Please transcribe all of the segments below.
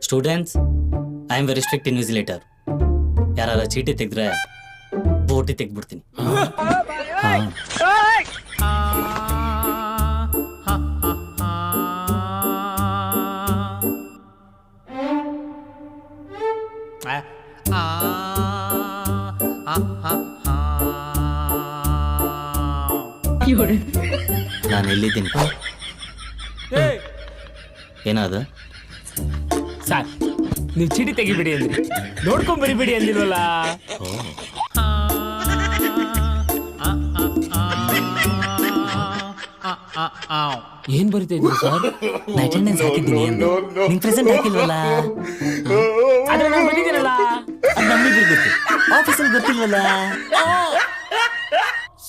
Students, I am very strict invigilator. ಯಾರ ಚೀಟಿ ತೆಗೆದ್ರೆ ಬೋಟಿ ತೆಗ್ಬಿಡ್ತೀನಿ. ನಾನು ಎಲ್ಲಿದ್ದೀನಿ? ಏನಾದ ಸರ್, ನೀವು ಚೀಟಿ ತೆಗಿಬಿಡಿ ಅಂದ್ರಿ, ನೋಡ್ಕೊಂಡ್ ಬರಿಬಿಡಿ ಅಂದಿಲ್ವಲ್ಲ. ಏನ್ ಬರಿತಾ ಇದ್ರು ಸರ್? ಅಟೆಂಡೆನ್ಸ್ ಹಾಕಿದ್ದೀನಿ. ನಿಮ್ ಪ್ರೆಸೆಂಟ್ ಹಾಕಿಲ್ವಲ್ಲ? ಅದೇ ನಾನು ಬಂದಿದ್ದೀನಲ್ಲ. ಅದು ನಮ್ಮಿಬ್ರು ಗೊತ್ತು, ಆಫೀಸಲ್ಲಿ ಗೊತ್ತಿಲ್ವಲ್ಲ?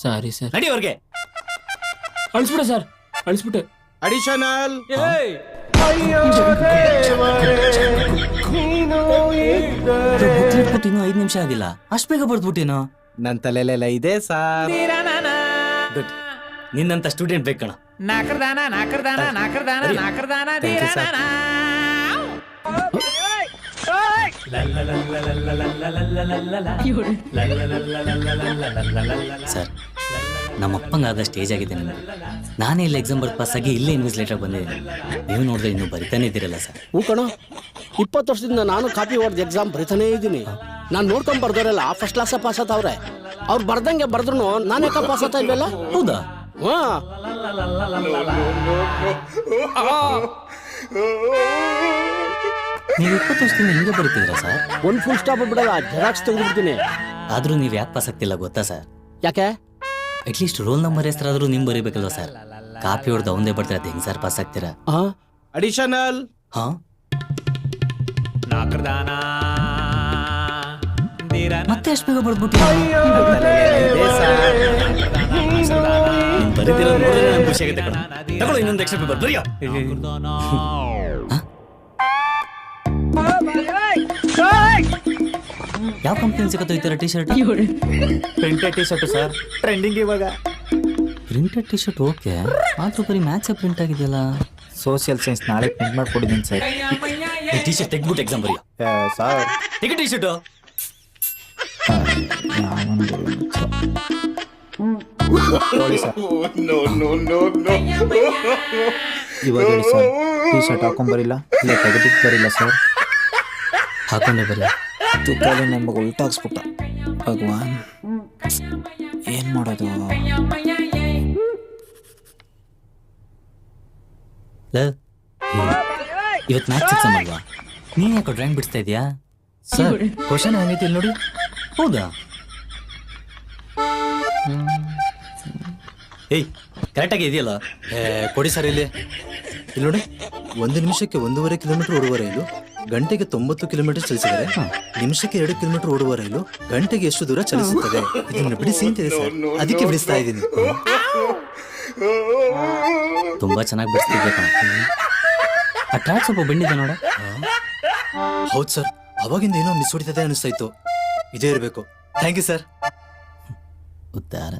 Sorry sir. ನಡಿ ಅವ್ರಿಗೆ. ಅಳಿಸ್ಬಿಡ ಸರ್, ಅಳಿಸ್ಬಿಟ್ಟೆ. ಅಡಿಷನಲ್ ಇನ್ನೂ 5 ನಿಮಿಷ ಆಗಿಲ್ಲ, ಅಷ್ಟು ಬೇಗ ಬರ್ದ್ಬಿಟ್ಟೇನೋ? ನನ್ನ ತಲೆಲೆಲ್ಲ ಇದೆ ಸರ್. ಗುಡ್, ನಿನ್ನಂತ ಸ್ಟೂಡೆಂಟ್ ಬೇಕಣ. ಸರ್, ನಮ್ಮಪ್ಪಂಗಾದ ಸ್ಟೇಜ್ ಆಗಿದೆ ನಿಮಗೆ. ನಾನೇ ಇಲ್ಲಿ ಎಕ್ಸಾಮ್ ಬರ್ದು ಪಾಸ್ ಆಗಿ ಇಲ್ಲೇ ಇನ್ವಿಜಿಲೇಟರ್ ಬಂದಿದ್ದೀನಿ. ನೀವು ನೋಡಿದ್ರೆ ಇನ್ನೂ ಬರಿತಾನೆ ಇದ್ದೀರಲ್ಲ ಸರ್. ಹೂ ಕಣ, 20 ವರ್ಷದಿಂದ ನಾನು ಕಾಪಿ ಹೊಡೆದು ಎಕ್ಸಾಮ್ ಬರಿತಾನೇ ಇದ್ದೀನಿ. ನಾನು ನೋಡ್ಕೊಂಡ್ ಬರ್ದವ್ರೆಲ್ಲ ಫಸ್ಟ್ ಕ್ಲಾಸ್ ಪಾಸ್ ಆತವ್ರೆ. ಅವ್ರು ಬರ್ದಂಗೆ ಬರ್ದ್ರು ನಾನು ಯಾಕೆ ಪಾಸ್ ಆಗ್ತಾ ಇಲ್ವಲ್ಲ? ಹೌದಾ? ನೀವು 20 ವರ್ಷದಿಂದ ಹಿಂಗೆ ಬರೀತಿದ್ರ ಸರ್? ಒಂದು ಫುಲ್ ಸ್ಟಾಪ್ ಬಿಡಲ್ಲ, ಜೆರಾಕ್ಸ್ ತೆಗೆದುಬಿಡ್ತೀನಿ. ಆದ್ರೂ ನೀವು ಯಾಕೆ ಪಾಸ್ ಆಗ್ತಿಲ್ಲ ಗೊತ್ತಾ ಸರ್? ಯಾಕೆ? ಅಟ್ಲೀಸ್ಟ್ ರೋಲ್ ನಂಬರ್ ಹೆಸರಾದ್ರೂ ನಿಮ್ ಬರೀಬೇಕಲ್ವ ಸರ್? ಕಾಪಿ ಹೊಡೆದು ಅವಂದೇ ಬರ್ತಾರೆ, ಹೆಂಗ್ ಸರ್ ಪಾಸ್ ಆಗ್ತೀರಾ? ಅಡಿಷನಲ್ ಹಾ, ಮತ್ತೆ ಅಷ್ಟು ಬೇಗ ಬರ್ದ್ಬಿಟ್ಟು ಬರೀತಿರೋ ಖುಷಿ ಆಗುತ್ತೆ. ತಗೊಳ್ಳೋ ಇನ್ನೊಂದು ಎಕ್ಸ್ಟ್ರಾ ಪೇಪರ್ ಬರೆಯೋ. ಯಾವ ಕಂಪ್ನಿ ಸಿಗತ್ತೋ ಈ ತರ T shirt? Printed T shirt sir, trending ಇವಾಗ. ಪ್ರಿಂಟೆಡ್ ಟಿ ಶರ್ಟ್ ಓಕೆ, ಆದ್ರೂ ಬರೀ ಮ್ಯಾಚ್ ಪ್ರಿಂಟ್ ಆಗಿದೆಯಲ್ಲ. ಸೋಷಿಯಲ್ ಸೈನ್ಸ್ ನಾಳೆ ಪ್ರಿಂಟ್ ಮಾಡ್ಕೊಡಿದ್ದೀನಿ ಸರ್. ಈ ಟಿ ಶರ್ಟ್ ತೆಗ್ಬಿಟ್ಟು ಎಕ್ಸಾಮ್ ಬರೆಯೋ ಸರ್. ತೆಗಿ ಟಿ ಶರ್ಟ್. ಇವಾಗ ಹೇಳಿ ಸರ್, ಟಿ ಶರ್ಟ್ ಹಾಕೊಂಬರಿಲ್ಲ, ಇಲ್ಲ ತೆಗೆದಿಟ್ಟು ಬರಿಲ್ಲ ಸರ್? ಹಾಕೊಂಡೆ ಬರೀ. ತುಪ್ಪಲ್ಲಿ ನನ್ನ ಮಗ ಉಲ್ಟಾಕ್ಸ್ಬಿಟ್ಟ. ಭಗವಾನ್, ಏನ್ ಮಾಡೋದು? ಇವತ್ತು ಮ್ಯಾಚ್ ಎಕ್ಸಾಮ್ ಅಲ್ವಾ? ನೀನ್ ಯಾಕೋ ಡ್ರಾಯಿಂಗ್ ಬಿಡಿಸ್ತಾ ಇದೀಯಾ? ಸರ್, ಕ್ವಶನ್ ಹೆಂಗೈತಿ ಇಲ್ಲಿ ನೋಡಿ. ಹೌದಾ? ಏಯ್, ಕರೆಕ್ಟಾಗಿ ಇದೆಯಲ್ಲ? ಕೊಡಿ ಸರ್ ಇಲ್ಲಿ ನೋಡಿ. 1 ನಿಮಿಷಕ್ಕೆ 1.5 ಕಿಲೋಮೀಟರ್ ಓಡುವ ರೈಲು ಗಂಟೆಗೆ 90 ಕಿಲೋಮೀಟರ್ ಚಲಿಸಿದರೆ ನಿಮಿಷಕ್ಕೆ 2 ಕಿಲೋಮೀಟರ್ ಓಡುವ ರೈಲು ಗಂಟೆಗೆ ಎಷ್ಟು ದೂರ ಚಲಿಸುತ್ತದೆ? ಇದನ್ನು ಬಿಡಿಸಿ ಅಂತಿದೆ ಸರ್, ಅದಕ್ಕೆ ಬಿಡಿಸ್ತಾ ಇದ್ದೀನಿ. ತುಂಬಾ ಚೆನ್ನಾಗಿ ಬಿಡಿಸ್ತಿದ್ದೆ ಕಣ. ಆ ಟ್ರ್ಯಾಕ್ ಸ್ವಲ್ಪ ಬೆಂಡಿದೆ ನೋಡ. ಹೌದು ಸರ್, ಅವಾಗಿಂದ ಏನೋ ಮಿಸ್ ಹೊಡಿತದೆ ಅನಿಸ್ತಾ ಇತ್ತು. ಇದೇ ಇರಬೇಕು. Thank you sir. ಉದ್ದಾರ.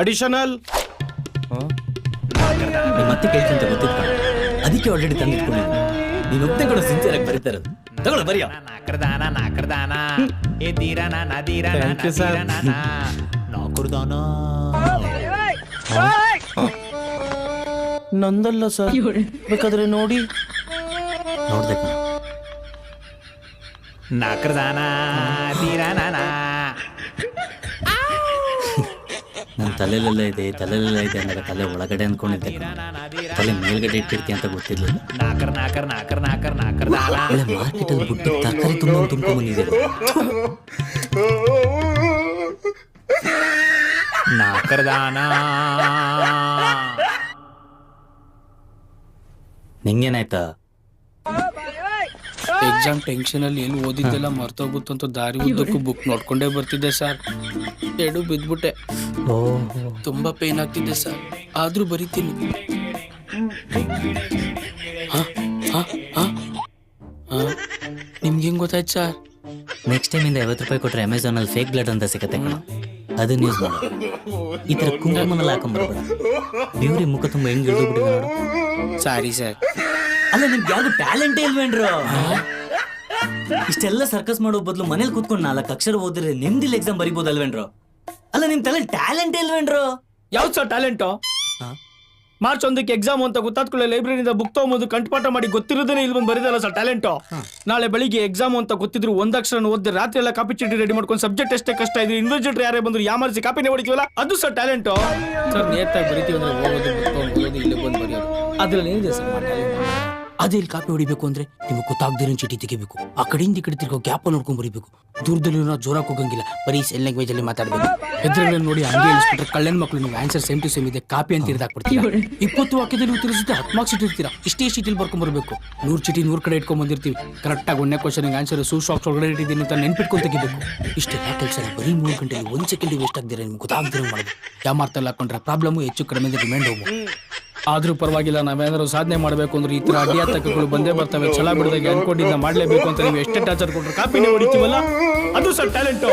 ಅಡಿಷನಲ್ ಮತ್ತೆ ಕೇಳ್ತಂತ ಗೊತ್ತಿತ್ತು, ಅದಕ್ಕೆ ಆಲ್ರೆಡಿ ತಂದಿಟ್ಕೊಂಡಿದ್ದೀನಿ. ನೀನು ಒಬ್ಬನೇ ಕೂಡ ಸಿನ್ಸಿಯರ್ ಆಗಿ ಬರೀತಾ ಇರೋದು. ತಗೊಳ್ಳ ಬರಿಯೋ. ನಂದಲ್ಲ ಸರ್, ಬೇಕಾದ್ರೆ ನೋಡಿ. ನೋಡ್ದೆ ಕಣ. ನನ್ನ ತಲೆಲೆಲ್ಲ ಇದೆ ಅಂದ್ರೆ ತಲೆ ಒಳಗಡೆ ಅನ್ಕೊಂಡಿದ್ದೆ. ತಲೆ ಮೇಲ್ಗಡೆ ಇಟ್ಟಿರ್ತಿ ಅಂತ ಗೊತ್ತಿರ್ಲಿಲ್ಲ. ಮಾರ್ಕೆಟ್ ಅಲ್ಲಿ ಬಿಟ್ಟು ತರಕಾರಿ ತುಂಬ್ಕೊಂಡ್ ಬಂದಿದೆ. ನಿಂಗೇನಾಯ್ತಾ? ಎಕ್ಸಾಮ್ ಟೆನ್ಷನ್ ಅಲ್ಲಿ ಏನು ಓದಿದ್ದೆಲ್ಲ ಮರ್ತೋಗುತ್ತಂತ ದಾರಿ ಉದ್ದಕ್ಕೂ ಬುಕ್ ನೋಡ್ಕೊಂಡೇ ಬರ್ತಿದ್ದೆ ಸರ್. ಎಡು ಬಿದ್ಬಿಟ್ಟೆ, ತುಂಬಾ ಪೇನ್ ಆಗ್ತಿದೆ ಸರ್. ಆದ್ರೂ ಬರೀತೀನಿ. ನಿಮ್ಗೆ ಹೆಂಗ್ ಗೊತ್ತಾಯ್ತು ಸರ್? ನೆಕ್ಸ್ಟ್ ಟೈಮ್ ಇಂದ 50 ರೂಪಾಯಿ ಕೊಟ್ರೆ ಅಮೆಝಾನ್ ಅಲ್ಲಿ ಫೇಕ್ ಬ್ಲಡ್ ಅಂತ ಸಿಗತ್ತೆ ಕಣ, ಅದನ್ನ ಯೂಸ್ ಮಾಡು. ಈ ತರ ಕುಂಕುಮನೆಲ್ಲ ಹಾಕೊಂಡ್ಬರ್ಬೇಡ. ದೇವ್ರಿ ಮುಖ ತುಂಬಾ ಹೆಂಗ್ ಇಳಿದು ಬಿಟ್ಟಿದೆ ನೋಡು. Sorry sir. ಅಲ್ಲ ನಿಮ್ಗೆ ಯಾವ್ದು ಟ್ಯಾಲೆಂಟೇ ಇಲ್ವೇನ್ರು? ಇಷ್ಟೆಲ್ಲ ಸರ್ಕಸ್ ಮಾಡೋ ಬದಲು ಮನೇಲಿ ಕೂತ್ಕೊಂಡು 4 ಅಕ್ಷರ ಓದಿದ್ರೆ ನಿಮ್ದಿಲ್ ಎಕ್ಸಾಮ್ ಬರಿಬೋದಲ್ವೇನ್ರು? ಅಲ್ಲ ನಿಮ್ ತಲೆ ಟ್ಯಾಲೆಂಟ್ ಇಲ್ವೇನ್ರು? ಯಾವ್ದು ಸರ್ ಟ್ಯಾಲೆಂಟು? ಮಾರ್ಚ್ 1ಕ್ಕೆ ಎಕ್ಸಾಮ್ ಅಂತ ಗೊತ್ತಾದ್ಕೊಳ್ಳೆ ಲೈಬ್ರರಿಯಿಂದ ಬುಕ್ ತಗೊಂಬೋದು ಕಂಠಪಾಠ ಮಾಡಿ ಗೊತ್ತಿರೋದೇನೆ ಇಲ್ಲಿ ಬಂದು ಬರೀದಲ್ಲ ಸರ್ ಟ್ಯಾಲೆಂಟು. ನಾಳೆ ಬೆಳಿಗ್ಗೆ ಎಕ್ಸಾಮ್ ಅಂತ ಗೊತ್ತಿದ್ರು 1 ಅಕ್ಷರ ಓದಿದ್ರೆ ರಾತ್ರಿ ಎಲ್ಲ ಕಾಪಿ ಚೀಟಿ ರೆಡಿ ಮಾಡ್ಕೊಂಡು ಸಬ್ಜೆಕ್ಟ್ ಎಷ್ಟೇ ಕಷ್ಟ ಇದ್ರೆ ಇನ್ವೆಸ್ಟಿಗೇಟರ್ ಯಾರೇ ಬಂದ್ರು ಯಾಮಾರಿಸಿ ಕಾಪಿನೇ ಹೊಡಿತೀವಲ್ಲ ಅದು ಸರ್ ಟ್ಯಾಲೆಂಟು. ಸರ್ ನೇತಾಗಿ ಬರಿತೀವಿ ಅಂದ್ರೆ ಹೋಗೋದು ಇಲ್ಲಿ ಬಂದು ಬರೆಯೋದು ಅದ್ರಲ್ಲಿ ಏನಿದೆ ಸರ್ ಅದೇ ಇಲ್ಲಿ ಕಾಪಿ ಹೊಡಿಬೇಕು ಅಂದ್ರೆ ನಿಮಗೆ ಗೊತ್ತಾಗ್ದಿರೋ ಚೀಟಿ ತೆಗಿಬೇಕು. ಆ ಕಡೆಯಿಂದ ಈ ಕಡೆ ತಿರ್ಗೋ ಗ್ಯಾಪ್ ನೋಡ್ಕೊಂಡ್ ಬರೀಬೇಕು. ದೂರದಲ್ಲಿ ನಾವು ಜೋರಾಗಿ ಹೋಗಂಗಿಲ್ಲ, ಬರೀ ಸೆಲ್ ಲ್ಯಾಂಗ್ವೇಜ್ ಅಲ್ಲಿ ಮಾತಾಡ್ಬೇಕು. ಎದುರುಗಳನ್ನು ನೋಡಿ ಹಂಗೆ ಇಳಿಸ್ಬಿಟ್ರೆ ಕಳ್ಳನ ಮಕ್ಕಳು ನೀವು ಆನ್ಸರ್ ಸೇಮ್ ಟು ಸೇಮ್ ಇದೆ ಕಾಪಿ ಅಂತ ಇರ್ದಾಕ್ಬಿಡ್ತೀರಾ. 20 ವಾಕ್ಯದಲ್ಲಿ ಉತ್ತರಿಸಿದ್ರೆ 10 ಮಾರ್ಕ್ಸ್ ಇಟ್ಟಿರ್ತೀರಾ. ಇಷ್ಟೇ ಚೀಟಿಲಿ ಬರ್ಕೊಂಡ್ ಬರ್ಬೇಕು. 100 ಚೀಟಿ 100 ಕಡೆ ಇಟ್ಕೊಂಡ್ ಬಂದಿರ್ತೀವಿ. ಕರೆಕ್ಟ್ ಆಗಿ 1ನೇ ಕ್ವಶನ್ ಆನ್ಸರ್ ಸೂಶಾಕ್ಸ್ ಒಳಗಡೆ ಇಟ್ಟಿದ್ದೀನಿ ಅಂತ ನೆನ್ಪಿಟ್ಕೊಂಡು ತೆಗಿಬೇಕು. ಇಷ್ಟೆಲ್ಲ ಕೆಲಸ ಬರೀ 3 ಗಂಟೆಯಲ್ಲಿ 1 ಸೆಕೆಂಡ್ ವೇಸ್ಟ್ ಆಗ್ದಿರ ನಿಮ್ಗೆ ಗೊತ್ತಾಗ್ದಿರೋ ಮಾಡಬೇಕು. ಯಾಮಾರ್ತಲ್ಲಿ ಹಾಕೊಂಡ್ರೆ ಪ್ರಾಬ್ಲಮ್ ಹೆಚ್ಚು ಕಡಿಮೆ ರಿಮೈಂಡ್ ಹೋಗು. ಆದ್ರೂ ಪರವಾಗಿಲ್ಲ, ನಾವೇನಾದ್ರು ಸಾಧನೆ ಮಾಡಬೇಕು ಅಂದ್ರೆ ಈ ತರ ಅಡ್ಡಿಯಾತಕಗಳು ಬಂದೇ ಬರ್ತವೆ. ಛಲ ಬಿಡದಾಗೆ ಅನ್ಕೊಂಡಿದ್ದ ಮಾಡ್ಲೇಬೇಕು ಅಂತ ನೀವು ಎಷ್ಟೇ ಟಾರ್ಚರ್ ಕೊಟ್ರೆ ಕಾಪಿನೇ ಹೊಡಿತೀವಲ್ಲ ಅದು ಸರ್ ಟ್ಯಾಲೆಂಟು.